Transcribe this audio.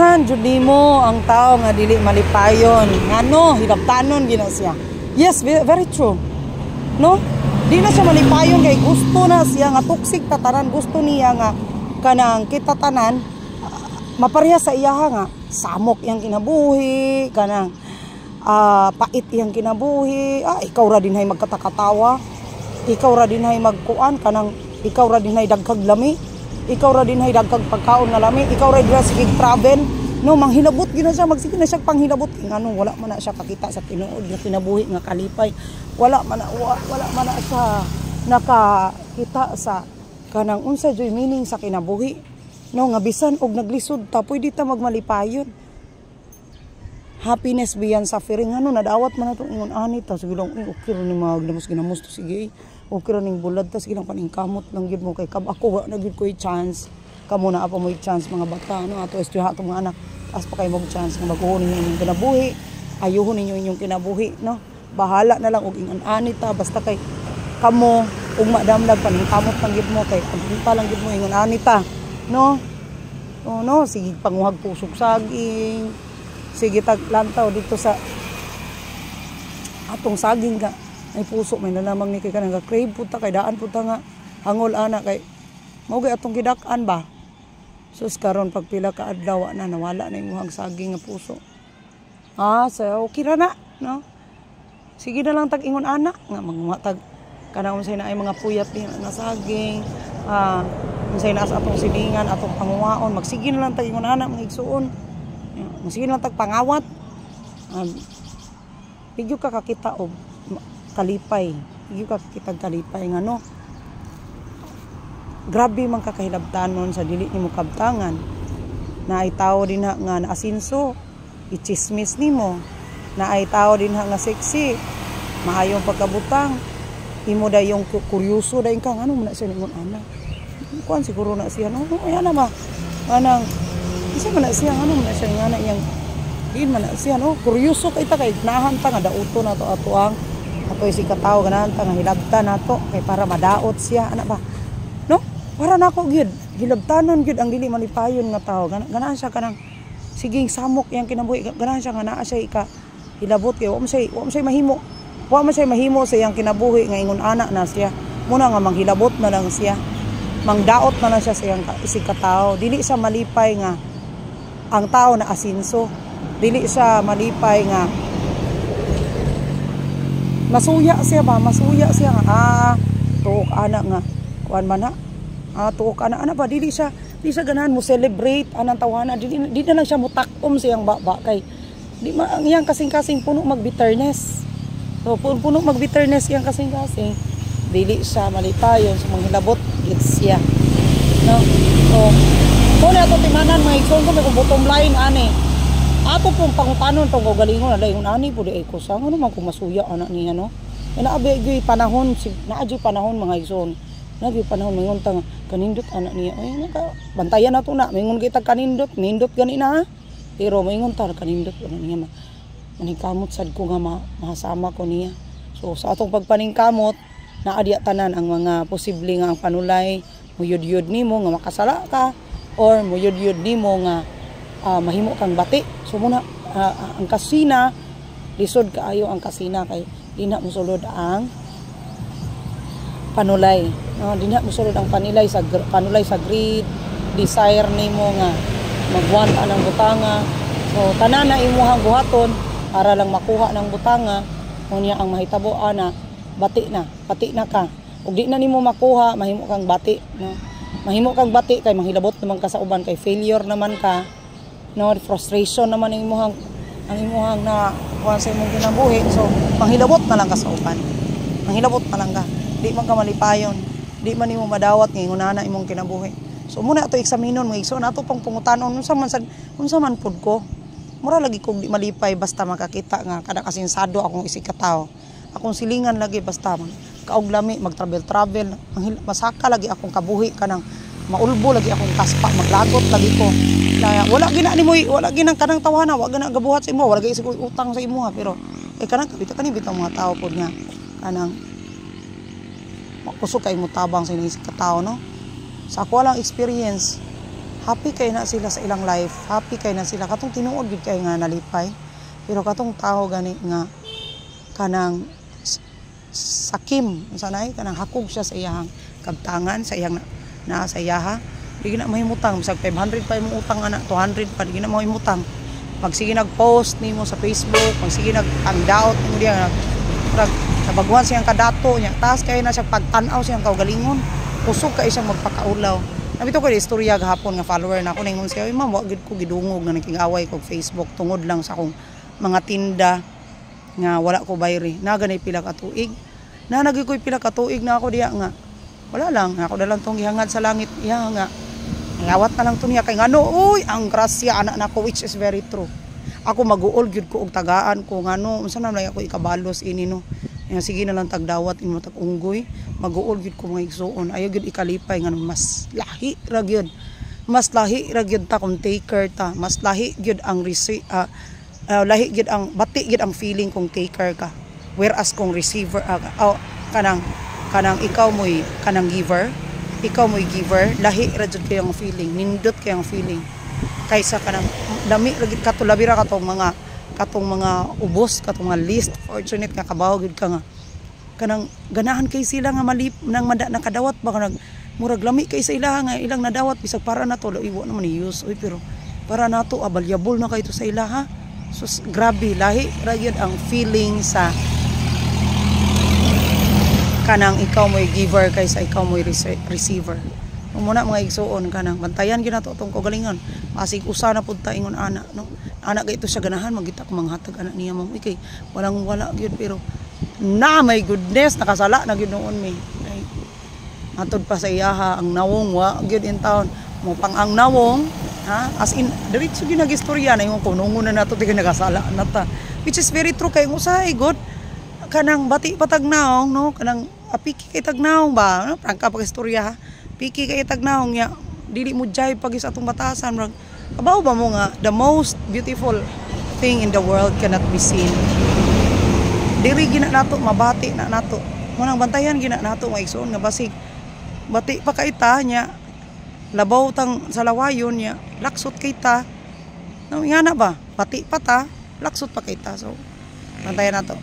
Gabisan jud nimo ang tao nga dili malipayon. Ngano hidabtanon gina siya. Yes, very true. No? Di na siya malipayon kay gusto na siya nga toxic tatanan, gusto niya nga kanang kita tanan mapareha sa iyaha nga samok yang kinabuhi, kanang pait yang kinabuhi. Ikaw ra din hay magkatakatawa. Ikaw ra din hay magkuan kanang ikaw ra din hay dagkag lami. Ikaw ra din hay dagkag pagkaon nga lami. Ikaw ra din sige travel. No, manghilabot gina siya, magsige na siya panghilabot. Ngano wala man na siya kakita sa tinuod nga kinabuhi nga kalipay. Wala man na siya nakakita sa kanang unsa joy meaning sa kinabuhi. No, nga bisan og naglisod ta pwede ta magmalipayon. Happiness beyond suffering. Ano nadawat man natong ingon ani ta sige lang okay ra ni magnamos ginamos to sige. Okay ra ning bulad ta sige lang paningkamot lang gyud mo kay kab ako wa na gyud koy chance. Kamo na apa mo chance mga bata no ato estudiha ato mga anak. As pa kay mo chance nga magkuhon ninyo inyong kinabuhi. Ayuhon ninyo inyong kinabuhi no. Bahala na lang og ingon ani ta basta kay kamo ug madamlag paningkamot lang gyud mo kay pagpunta lang gyud mo ingon ani ta. No? Oh, no, sige panguhag pusog saging. Sige taglantaw dito sa atong saging ka. Ay puso may nalamang ni kay kanang crave puta kay daan puta nga hangol ana kay mao kay atong gidak-an ba. Sus karon pag pila ka adlaw na nawala na imong saging nga puso. So okay ra na, no? Sige na lang tag-ingon ana nga magmatag kanang unsay na ay mga puyat ni nga saging. Unsay na sa atong silingan, atong panguwaon, magsige na lang tag ingon ana mga igsuon. Magsige na lang tag pangawat. Bigyo ka kakita og kalipay. Bigyo ka kakita kalipay nga no. Grabe man kakahilabtanon sa dili nimo kabtangan. Na ay tao din nga naasinso, ichismis nimo. Na ay tao din nga sexy, maayong pagkabutang. Imo dayong kuryoso dayon ka ano man na siya ningon ana. Kuan siguro na siya no ayan na ba anang isa man na siya ano man na siya nga na iyang din man na siya no kuryoso kay ta kay nahan ta nga dauto na to ato ang ato si katawo ganahan ta nga hilabtan nato kay para madaot siya ana ba no para nako gyud hilabtanon gyud ang dili malipayon nga tawo ganahan siya kanang siging samok yang kinabuhi ganahan siya nga naa siya ika hilabot kay wa man siya mahimo sa iyang kinabuhi nga ingon ana na siya muna nga manghilabot na lang siya mangdaot na lang siya sa iyang isig katao. Dili siya malipay nga ang tao na asinso. Dili siya malipay nga masuya siya nga tuok ana nga kuan man na tuok ana ba dili siya ganahan mo celebrate anang tawanan di na lang siya mutakom sa iyang baba kay di ang iyang kasing-kasing puno magbitterness. So puno magbitterness iyang kasing-kasing dili siya malipayon sa manghilabot gid siya no so na ato timanan mga igsoon ko may bottom line ani ato pong pangutanon tong galingon na ingon ani pud ay ko sang ano man kung masuya ana niya no naabi gyud panahon naadyo panahon mga igsoon naabi panahon mingon tang kanindot ana niya ay naka bantayan nato na mingon kita kanindot nindot gani na pero mingon tar kanindot ana niya maningkamot sad ko nga mahasama ko niya so sa atong pagpaningkamot naadya tanan ang mga posible nga ang panulay muyod-yod nimo nga makasala ka or muyod-yod nimo nga mahimo kang bati so muna ang kasina lisod kaayo ang kasina kay di na mosulod ang panulay di na mosulod ang panulay sa greed desire nimo nga magwan anang butanga so tanan na imuhang buhaton para lang makuha ng butanga unya ang mahitabo ana bati na ka ug di na nimo makuha mahimo kang bati no mahimo kang bati kay manghilabot naman ka sa uban kay failure naman ka no frustration naman ang imuhang na kuan sa imong kinabuhi so manghilabot na lang ka sa uban manghilabot na lang ka di man ka malipayon di man nimo madawat nga ingunana imong kinabuhi so muna ato eksaminon mga igsoon ato pang pangutanon unsa man pud ko mura lagi kog di malipay basta makakita nga kada kasinsado akong isig katao akong silingan lagi basta man kaog lami mag-travel masaka lagi akong kabuhi kanang maulbo lagi akong kaspa maglagot lagi ko kaya wala ginang kanang tawana wa gina gabuhat sa imo wala gyud sig utang sa imo pero kanang kabita kani bitaw mga tao pod nga kanang makusog kay mo tabang sa ining katao no sa ako lang experience happy kay na sila sa ilang life, happy kay na sila katong tinuod gid kay nga nalipay, pero katong tao gani nga kanang sakim sanay kanang hakog siya sa iyang kabtangan sa iyang na sa iyaha, di na mahimutang bisag 500 pa imong utang ana, 200 pa di na mahimutang. Pag sige nag-post nimo sa Facebook, pag sige nag-hangout nimo diya murag nabaguhan siyang kadato niya, taas kay na siya pagtan-aw siyang kaugalingon, kusog kay siyang magpakaulaw. Nabito ko istorya gahapon nga follower na ako ningon siya, "Ay ma'am, wa gid ko gidungog nga nakig-away ko Facebook tungod lang sa akong mga tinda nga wala ko bayri." Na ganay pila ka tuig. Na nagi ko'y pila ka tuig na ako diya nga. Wala lang, ako na lang tong gihangad sa langit iya nga. Ngawat na lang to niya kay ngano, uy, ang grasya anak nako, which is very true. Ako maguol gyud ko og tagaan ko ngano, unsa na lang ako ikabalos ini no. Nga sige na lang tagdawat imo tag unggoy, maguol gyud ko mga igsuon. Ayo gyud ikalipay ngano mas lahi ra gyud. Mas lahi ra gyud ta kung taker ta. Mas lahi gyud ang lahi gyud ang bati gyud ang feeling kung taker ka. Whereas kung receiver kanang ikaw mo'y kanang giver, ikaw mo'y giver, lahi ra jud kayong feeling, nindot kayong feeling. Kaysa kanang lami ra gid kato labira katong mga ubos, katong mga list fortunate nga kabaw gid ka nga kanang ganahan kay sila nga malip nang nakadawat ba kanang murag lami kay sa ilaha nga ilang nadawat bisag para nato iwo naman ni use oy, pero para nato available na kay to sa ilaha. So grabe lahi ra gyud ang feeling sa kanang ikaw mo'y giver kaysa ikaw mo'y receiver. Muna mga igsuon kanang bantayan gyud nato tong kaugalingon. Masig usa na pud ta ingon ana no. Ana kay ito siya ganahan magita ko manghatag ana niya mo. Ikay walang wala gyud pero na my goodness nakasala na gyud noon mi. Ay matod pa sa iyaha ang nawong wa gyud in town. Mo pang ang nawong ha as in diretso gyud nagistorya na ingon ko nungon na nato tigay nakasala na ta. Which is very true kay usahay god kanang bati patagnaong no kanang apiki kay tagnaong ba no prangka pag istorya ha piki kay tagnaong nya dili mo jay pag sa atong batasan murag kabaw ba mo nga the most beautiful thing in the world cannot be seen diri gina nato mabati na nato munang bantayan gina nato nga igsoon nga basig bati pa kay ta nya labaw tang sa lawayon nya laksot kay ta no nga na ba bati pa ta laksot pa kay ta so bantayan nato.